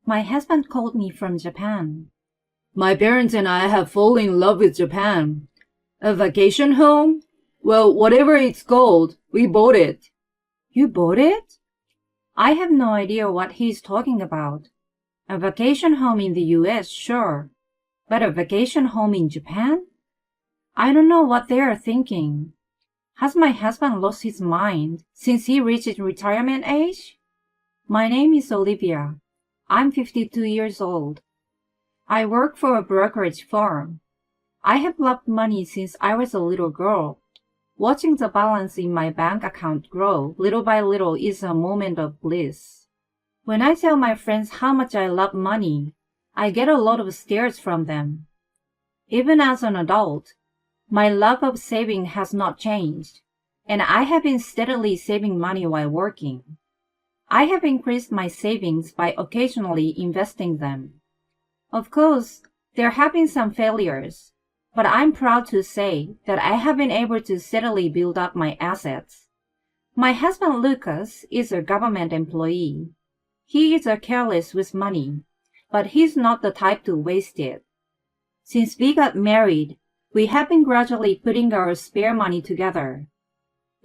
My husband called me from Japan. My parents and I have fallen in love with Japan. A vacation home? Well, whatever it's called, we bought it. You bought it? I have no idea what he's talking about. A vacation home in the US, sure. But a vacation home in Japan? I don't know what they are thinking. Has my husband lost his mind since he reached retirement age? My name is Olivia. I'm 52 years old. I work for a brokerage firm. I have loved money since I was a little girl. Watching the balance in my bank account grow little by little is a moment of bliss. When I tell my friends how much I love money, I get a lot of stares from them. Even as an adult, my love of saving has not changed, and I have been steadily saving money while working. I have increased my savings by occasionally investing them. Of course, there have been some failures, but I'm proud to say that I have been able to steadily build up my assets. My husband Lucas is a government employee. He is careless with money, but he's not the type to waste it. Since we got married, we have been gradually putting our spare money together.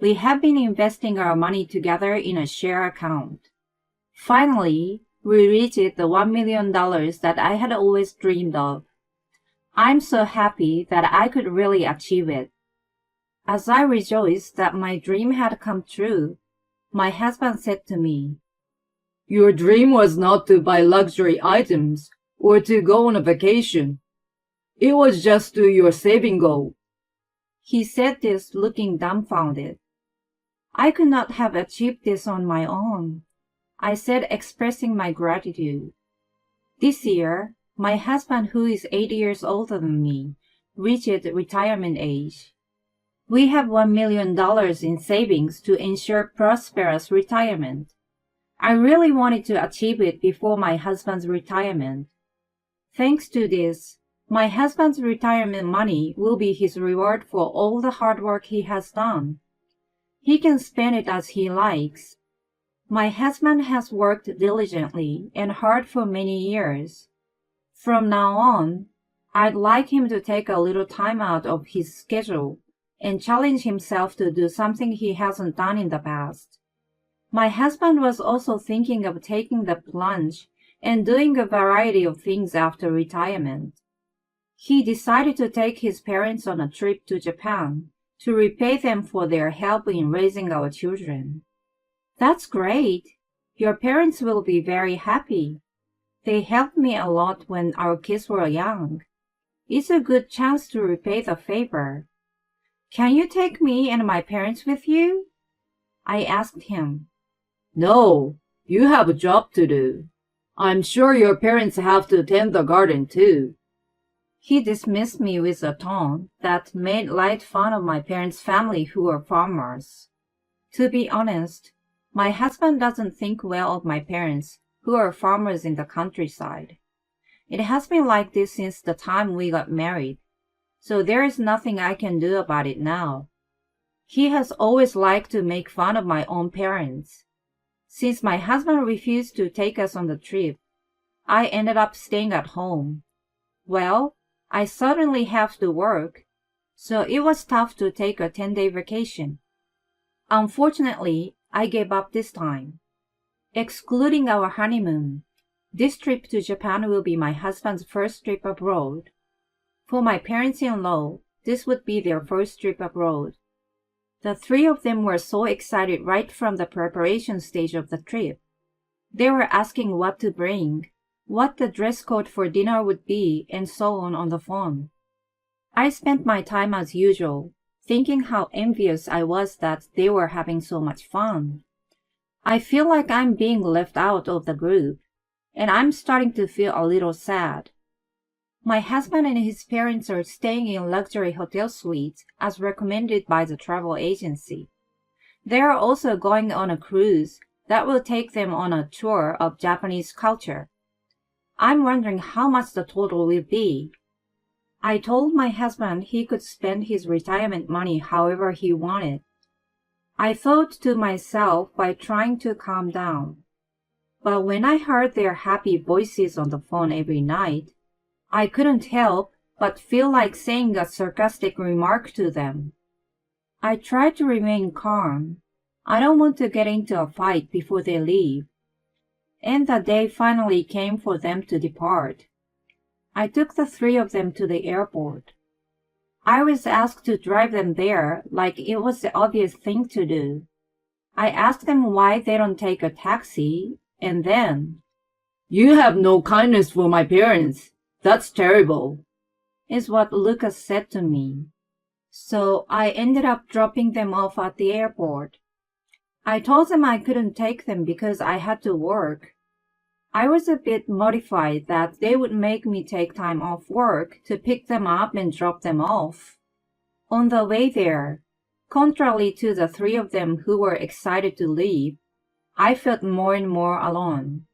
We have been investing our money together in a share account. Finally, we reached the $1 million that I had always dreamed of. I'm so happy that I could really achieve it. As I rejoiced that my dream had come true, my husband said to me, Your dream was not to buy luxury items or to go on a vacation. It was just to your saving goal. He said this looking dumbfounded. I could not have achieved this on my own, I said, expressing my gratitude. This year, my husband, who is 8 years older than me, reached retirement age. We have $1 million in savings to ensure prosperous retirement. I really wanted to achieve it before my husband's retirement. Thanks to this, my husband's retirement money will be his reward for all the hard work he has done. He can spend it as he likes. My husband has worked diligently and hard for many years. From now on, I'd like him to take a little time out of his schedule and challenge himself to do something he hasn't done in the past. My husband was also thinking of taking the plunge and doing a variety of things after retirement. He decided to take his parents on a trip to Japan to repay them for their help in raising our children. That's great. Your parents will be very happy. They helped me a lot when our kids were young. It's a good chance to repay the favor. Can you take me and my parents with you? I asked him. No, you have a job to do. I'm sure your parents have to tend the garden too. He dismissed me with a tone that made light fun of my parents' family who are farmers. To be honest, my husband doesn't think well of my parents who are farmers in the countryside. It has been like this since the time we got married, so there is nothing I can do about it now. He has always liked to make fun of my own parents. Since my husband refused to take us on the trip, I ended up staying at home. Well, I suddenly have to work, so it was tough to take a 10-day vacation. Unfortunately, I gave up this time. Excluding our honeymoon, this trip to Japan will be my husband's first trip abroad. For my parents-in-law, this would be their first trip abroad. The three of them were so excited right from the preparation stage of the trip. They were asking what to bring, what the dress code for dinner would be, and so on the phone. I spent my time as usual, thinking how envious I was that they were having so much fun. I feel like I'm being left out of the group, and I'm starting to feel a little sad. My husband and his parents are staying in luxury hotel suites as recommended by the travel agency. They are also going on a cruise that will take them on a tour of Japanese culture. I'm wondering how much the total will be. I told my husband he could spend his retirement money however he wanted. I thought to myself by trying to calm down. But when I heard their happy voices on the phone every night, I couldn't help but feel like saying a sarcastic remark to them. I tried to remain calm. I don't want to get into a fight before they leave. And the day finally came for them to depart. I took the three of them to the airport. I was asked to drive them there like it was the obvious thing to do. I asked them why they don't take a taxi, and then, "You have no kindness for my parents. That's terrible," is what Lucas said to me. So I ended up dropping them off at the airport. I told them I couldn't take them because I had to work. I was a bit mortified that they would make me take time off work to pick them up and drop them off. On the way there, contrary to the three of them who were excited to leave, I felt more and more alone.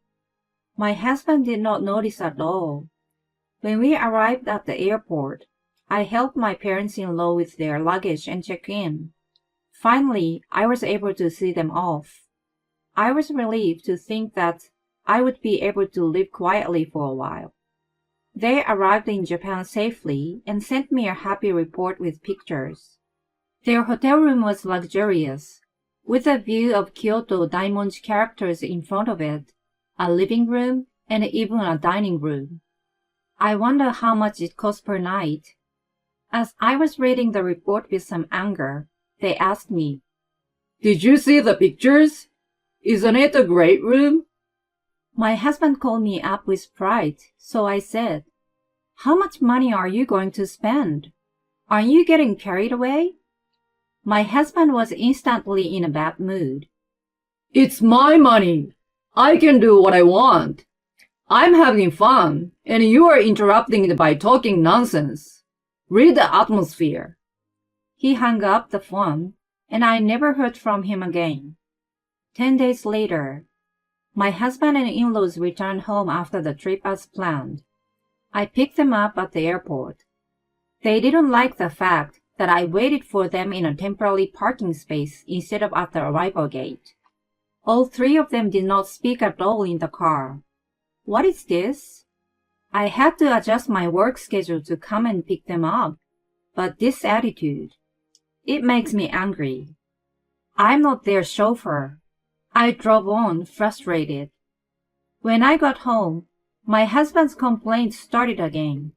My husband did not notice at all. When we arrived at the airport, I helped my parents-in-law with their luggage and check in. Finally, I was able to see them off. I was relieved to think that I would be able to live quietly for a while. They arrived in Japan safely and sent me a happy report with pictures. Their hotel room was luxurious, with a view of Kyoto Daimonji characters in front of it, a living room, and even a dining room. I wonder how much it cost per night. As I was reading the report with some anger, they asked me, "Did you see the pictures? Isn't it a great room?" My husband called me up with pride, so I said, "How much money are you going to spend? Aren't you getting carried away?" My husband was instantly in a bad mood. "It's my money. I can do what I want. I'm having fun, and you are interrupting it by talking nonsense. Read the atmosphere." He hung up the phone, and I never heard from him again. 10 days later, my husband and in-laws returned home after the trip as planned. I picked them up at the airport. They didn't like the fact that I waited for them in a temporary parking space instead of at the arrival gate. All three of them did not speak at all in the car. What is this? I had to adjust my work schedule to come and pick them up. But this attitude, it makes me angry. I'm not their chauffeur. I drove on, frustrated. When I got home, my husband's complaints started again.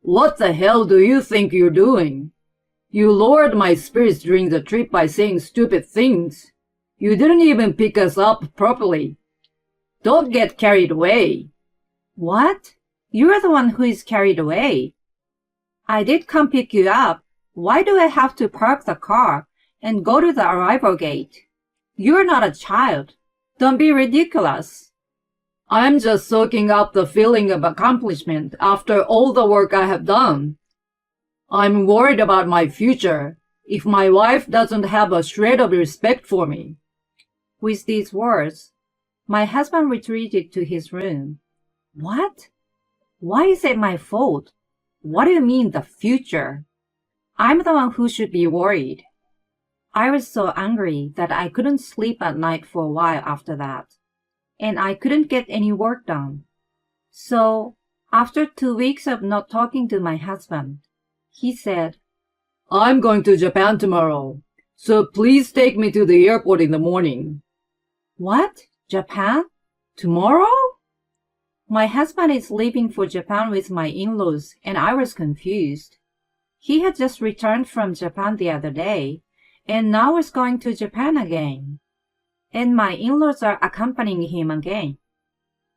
"What the hell do you think you're doing? You lowered my spirits during the trip by saying stupid things. You didn't even pick us up properly. Don't get carried away." What? You're the one who is carried away. I did come pick you up. Why do I have to park the car and go to the arrival gate? You're not a child. Don't be ridiculous. "I'm just soaking up the feeling of accomplishment after all the work I have done. I'm worried about my future if my wife doesn't have a shred of respect for me." With these words, my husband retreated to his room. What? Why is it my fault? What do you mean, the future? I'm the one who should be worried. I was so angry that I couldn't sleep at night for a while after that, and I couldn't get any work done. So, after 2 weeks of not talking to my husband, he said, "I'm going to Japan tomorrow, so please take me to the airport in the morning." What? Japan? Tomorrow? My husband is leaving for Japan with my in-laws, and I was confused. He had just returned from Japan the other day, and now was going to Japan again. And my in-laws are accompanying him again.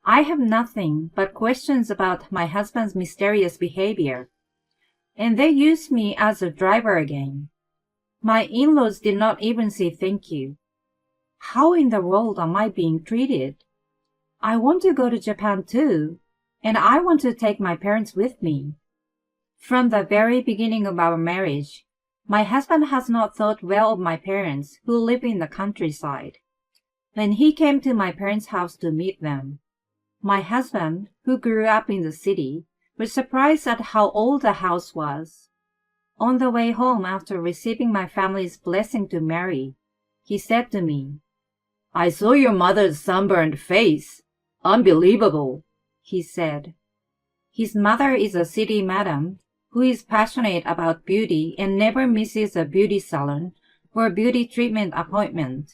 I have nothing but questions about my husband's mysterious behavior, and they use me as a driver again. My in-laws did not even say thank you. How in the world am I being treated? I want to go to Japan too, and I want to take my parents with me. From the very beginning of our marriage, my husband has not thought well of my parents who live in the countryside. When he came to my parents' house to meet them, my husband, who grew up in the city, was surprised at how old the house was. On the way home after receiving my family's blessing to marry, he said to me, I saw your mother's sunburned face. Unbelievable, he said. His mother is a city madam who is passionate about beauty and never misses a beauty salon or a beauty treatment appointment.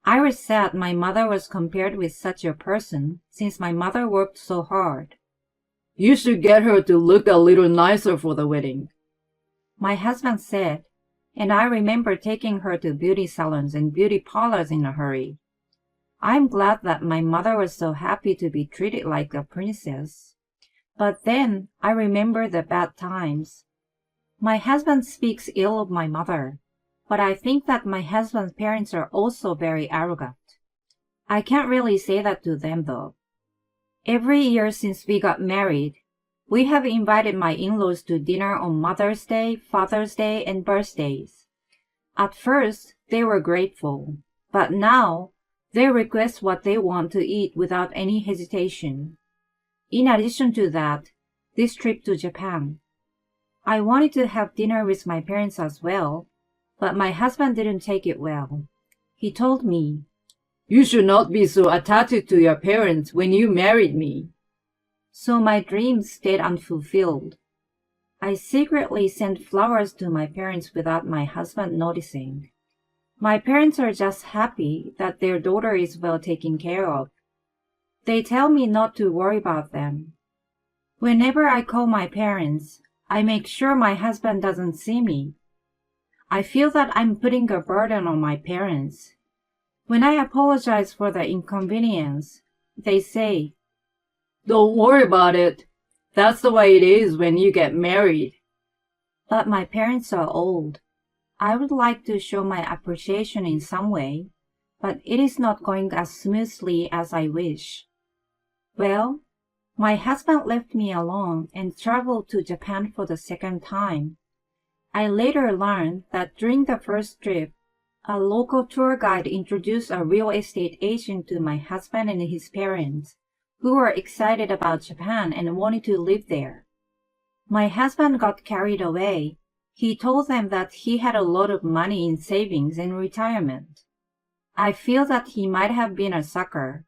I was sad my mother was compared with such a person since my mother worked so hard. You should get her to look a little nicer for the wedding, my husband said, and I remember taking her to beauty salons and beauty parlors in a hurry. I'm glad that my mother was so happy to be treated like a princess. But then I remember the bad times. My husband speaks ill of my mother, but I think that my husband's parents are also very arrogant. I can't really say that to them though. Every year since we got married, we have invited my in-laws to dinner on Mother's Day, Father's Day, and birthdays. At first, they were grateful, but now they request what they want to eat without any hesitation. In addition to that, this trip to Japan. I wanted to have dinner with my parents as well, but my husband didn't take it well. He told me, You should not be so attached to your parents when you married me. So my dreams stayed unfulfilled. I secretly sent flowers to my parents without my husband noticing. My parents are just happy that their daughter is well taken care of. They tell me not to worry about them. Whenever I call my parents, I make sure my husband doesn't see me. I feel that I'm putting a burden on my parents. When I apologize for the inconvenience, they say, Don't worry about it. That's the way it is when you get married. But my parents are old. I would like to show my appreciation in some way, but it is not going as smoothly as I wish. Well, my husband left me alone and traveled to Japan for the second time. I later learned that during the first trip, a local tour guide introduced a real estate agent to my husband and his parents, who were excited about Japan and wanted to live there. My husband got carried away. He told them that he had a lot of money in savings and retirement. I feel that he might have been a sucker.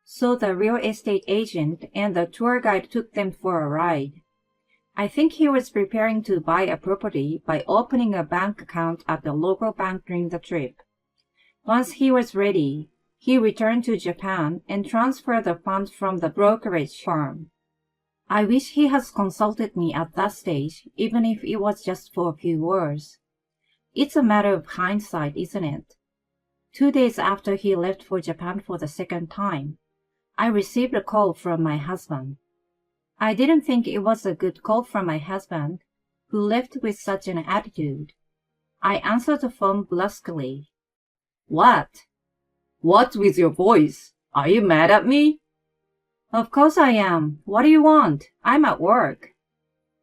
So the real estate agent and the tour guide took them for a ride. I think he was preparing to buy a property by opening a bank account at the local bank during the trip. Once he was ready, he returned to Japan and transferred the funds from the brokerage firm. I wish he has consulted me at that stage, even if it was just for a few words. It's a matter of hindsight, isn't it? 2 days after he left for Japan for the second time, I received a call from my husband. I didn't think it was a good call from my husband, who left with such an attitude. I answered the phone brusquely. What? What's with your voice? Are you mad at me? Of course I am. What do you want? I'm at work.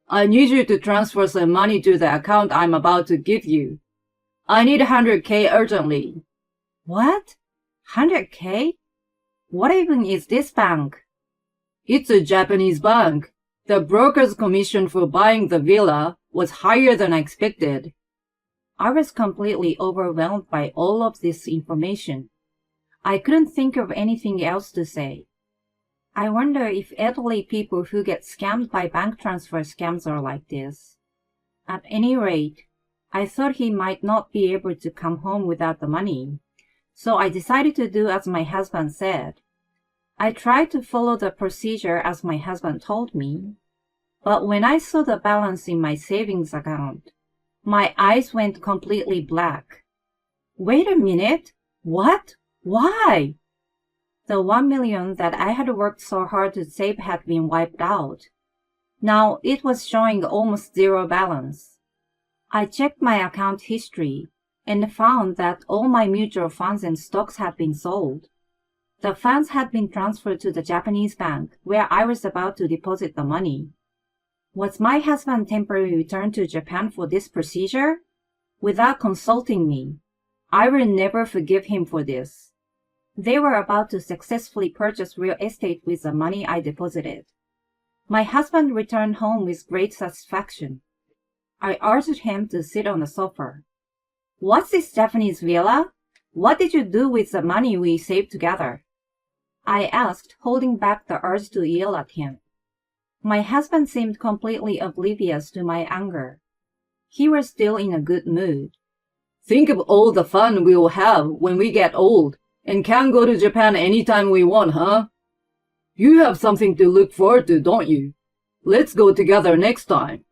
I need you to transfer some money to the account I'm about to give you. I need 100K urgently. What? 100K? What even is this bank? It's a Japanese bank. The broker's commission for buying the villa was higher than I expected. I was completely overwhelmed by all of this information. I couldn't think of anything else to say. I wonder if elderly people who get scammed by bank transfer scams are like this. At any rate, I thought he might not be able to come home without the money, so I decided to do as my husband said. I tried to follow the procedure as my husband told me, but when I saw the balance in my savings account, my eyes went completely black. Wait a minute! What? Why? The 1 million that I had worked so hard to save had been wiped out. Now it was showing almost zero balance. I checked my account history and found that all my mutual funds and stocks had been sold. The funds had been transferred to the Japanese bank where I was about to deposit the money. Was my husband temporarily returned to Japan for this procedure? Without consulting me, I will never forgive him for this. They were about to successfully purchase real estate with the money I deposited. My husband returned home with great satisfaction. I urged him to sit on the sofa. What's this Japanese villa? What did you do with the money we saved together? I asked, holding back the urge to yell at him. My husband seemed completely oblivious to my anger. He was still in a good mood. Think of all the fun we'll have when we get old and can go to Japan anytime we want, huh? You have something to look forward to, don't you? Let's go together next time.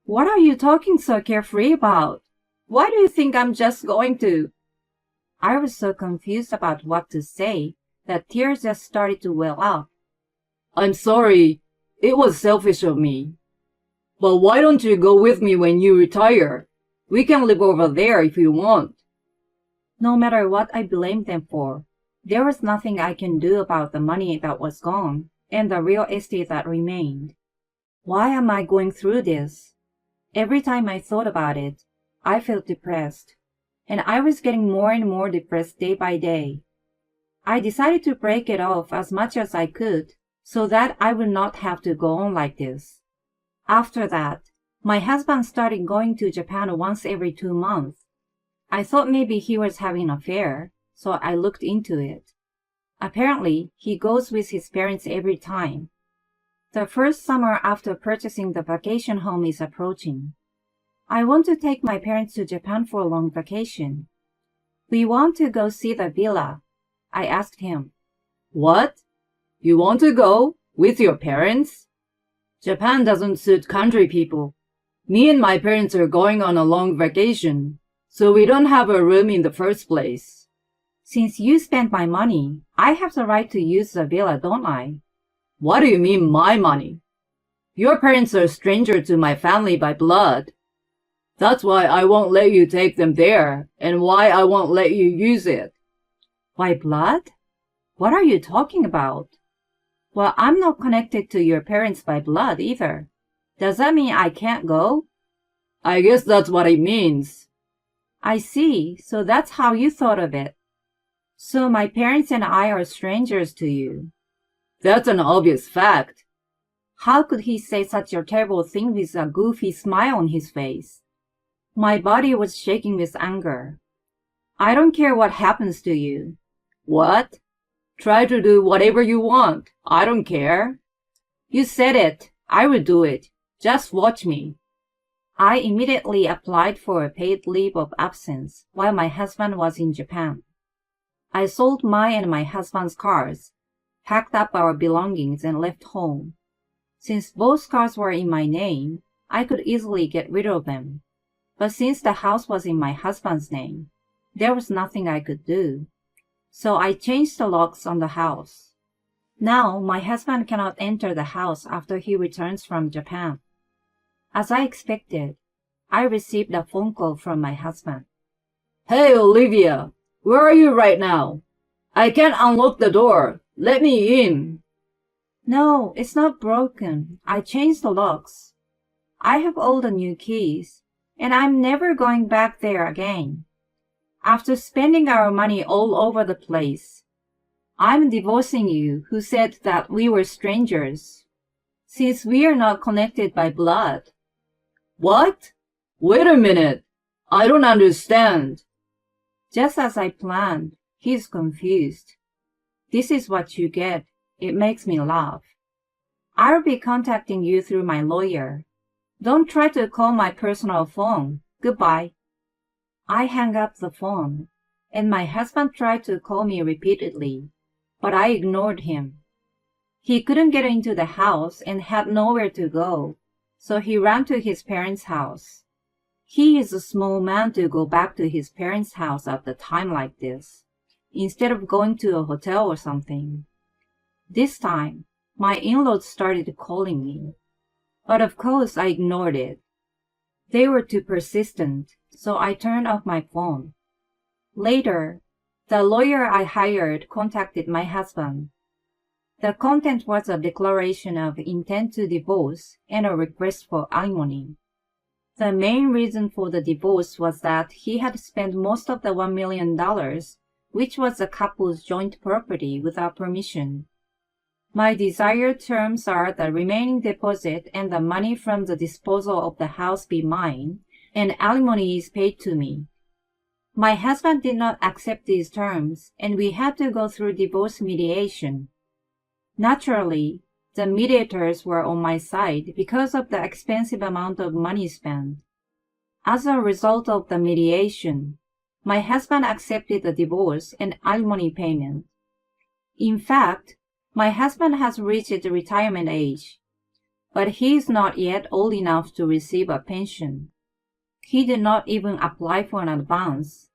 What are you talking so carefree about? Why do you think I'm just going to? I was so confused about what to say that tears just started to well up. I'm sorry. It was selfish of me. But why don't you go with me when you retire? We can live over there if you want. No matter what I blamed them for, there was nothing I can do about the money that was gone and the real estate that remained. Why am I going through this? Every time I thought about it, I felt depressed, and I was getting more and more depressed day by day. I decided to break it off as much as I could so that I would not have to go on like this. After that, my husband started going to Japan once every 2 months. I thought maybe he was having an affair, so I looked into it. Apparently, he goes with his parents every time. The first summer after purchasing the vacation home is approaching. I want to take my parents to Japan for a long vacation. We want to go see the villa. I asked him. What? You want to go? With your parents? Japan doesn't suit country people. Me and my parents are going on a long vacation, so we don't have a room in the first place. Since you spent my money, I have the right to use the villa, don't I? What do you mean, my money? Your parents are strangers to my family by blood. That's why I won't let you take them there, and why I won't let you use it. By blood? What are you talking about? Well, I'm not connected to your parents by blood either. Does that mean I can't go? I guess that's what it means. I see, so that's how you thought of it. So my parents and I are strangers to you. That's an obvious fact. How could he say such a terrible thing with a goofy smile on his face? My body was shaking with anger. I don't care what happens to you. What? Try to do whatever you want. I don't care. You said it. I will do it. Just watch me. I immediately applied for a paid leave of absence while my husband was in Japan. I sold my and my husband's cars, packed up our belongings, and left home. Since both cars were in my name, I could easily get rid of them. But since the house was in my husband's name, there was nothing I could do. So I changed the locks on the house. Now my husband cannot enter the house after he returns from Japan. As I expected, I received a phone call from my husband. Hey, Olivia, where are you right now? I can't unlock the door. Let me in. No, it's not broken. I changed the locks. I have all the new keys, and I'm never going back there again. After spending our money all over the place, I'm divorcing you who said that we were strangers, since we are not connected by blood. What? Wait a minute. I don't understand. Just as I planned, he's confused. This is what you get. It makes me laugh. I'll be contacting you through my lawyer. Don't try to call my personal phone. Goodbye. I hung up the phone, and my husband tried to call me repeatedly, but I ignored him. He couldn't get into the house and had nowhere to go, so he ran to his parents' house. He is a small man to go back to his parents' house at a time like this, instead of going to a hotel or something. This time, my in-laws started calling me, but of course I ignored it. They were too persistent, so I turned off my phone. Later, the lawyer I hired contacted my husband. The content was a declaration of intent to divorce and a request for alimony. The main reason for the divorce was that he had spent most of the $1 million, which was the couple's joint property, without permission. My desired terms are the remaining deposit and the money from the disposal of the house be mine, and alimony is paid to me. My husband did not accept these terms, and we had to go through divorce mediation. Naturally, the mediators were on my side because of the expensive amount of money spent. As a result of the mediation, my husband accepted the divorce and alimony payment. In fact, my husband has reached retirement age, but he is not yet old enough to receive a pension. He did not even apply for an advance.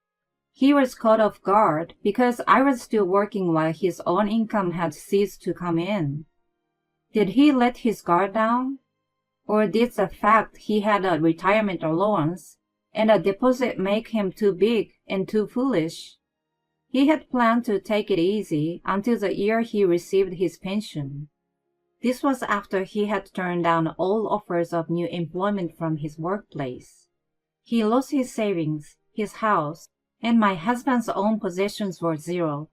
He was caught off guard because I was still working while his own income had ceased to come in. Did he let his guard down? Or did the fact he had a retirement allowance and a deposit make him too big and too foolish? He had planned to take it easy until the year he received his pension. This was after he had turned down all offers of new employment from his workplace. He lost his savings, his house, and my husband's own possessions were zero.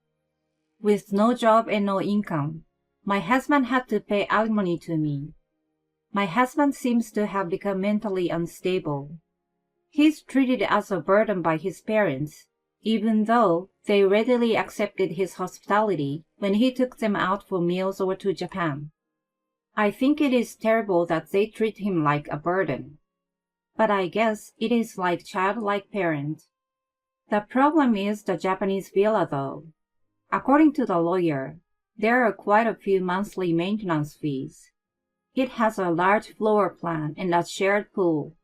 With no job and no income, my husband had to pay alimony to me. My husband seems to have become mentally unstable. He's treated as a burden by his parents, even though they readily accepted his hospitality when he took them out for meals or to Japan. I think it is terrible that they treat him like a burden. But I guess it is like childlike parent. The problem is the Japanese villa though. According to the lawyer, there are quite a few monthly maintenance fees. It has a large floor plan and a shared pool.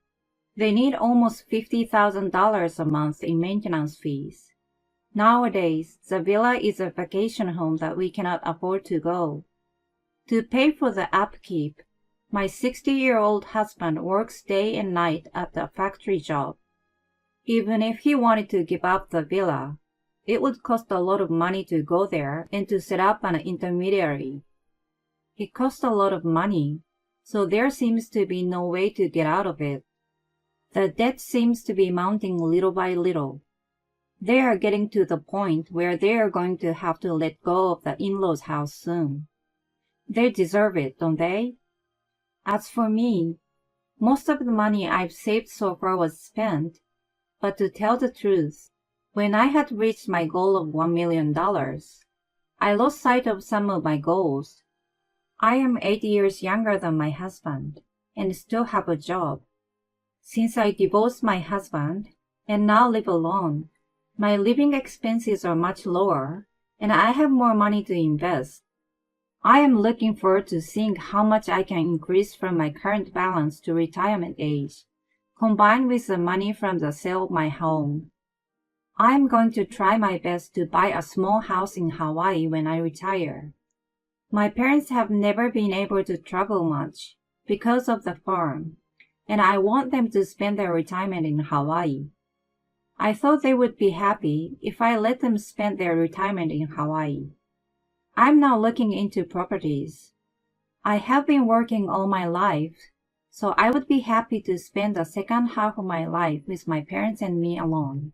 They need almost $50,000 a month in maintenance fees. Nowadays, the villa is a vacation home that we cannot afford to go. To pay for the upkeep, my 60-year-old husband works day and night at the factory job. Even if he wanted to give up the villa, it would cost a lot of money to go there and to set up an intermediary. It costs a lot of money, so there seems to be no way to get out of it. The debt seems to be mounting little by little. They are getting to the point where they are going to have to let go of the in-laws' house soon. They deserve it, don't they? As for me, most of the money I've saved so far was spent, but to tell the truth, when I had reached my goal of $1 million, I lost sight of some of my goals. I am 8 years younger than my husband and still have a job. Since I divorced my husband and now live alone, my living expenses are much lower and I have more money to invest. I am looking forward to seeing how much I can increase from my current balance to retirement age, combined with the money from the sale of my home. I am going to try my best to buy a small house in Hawaii when I retire. My parents have never been able to travel much because of the farm, and I want them to spend their retirement in Hawaii. I thought they would be happy if I let them spend their retirement in Hawaii. I'm now looking into properties. I have been working all my life, so I would be happy to spend the second half of my life with my parents and me alone.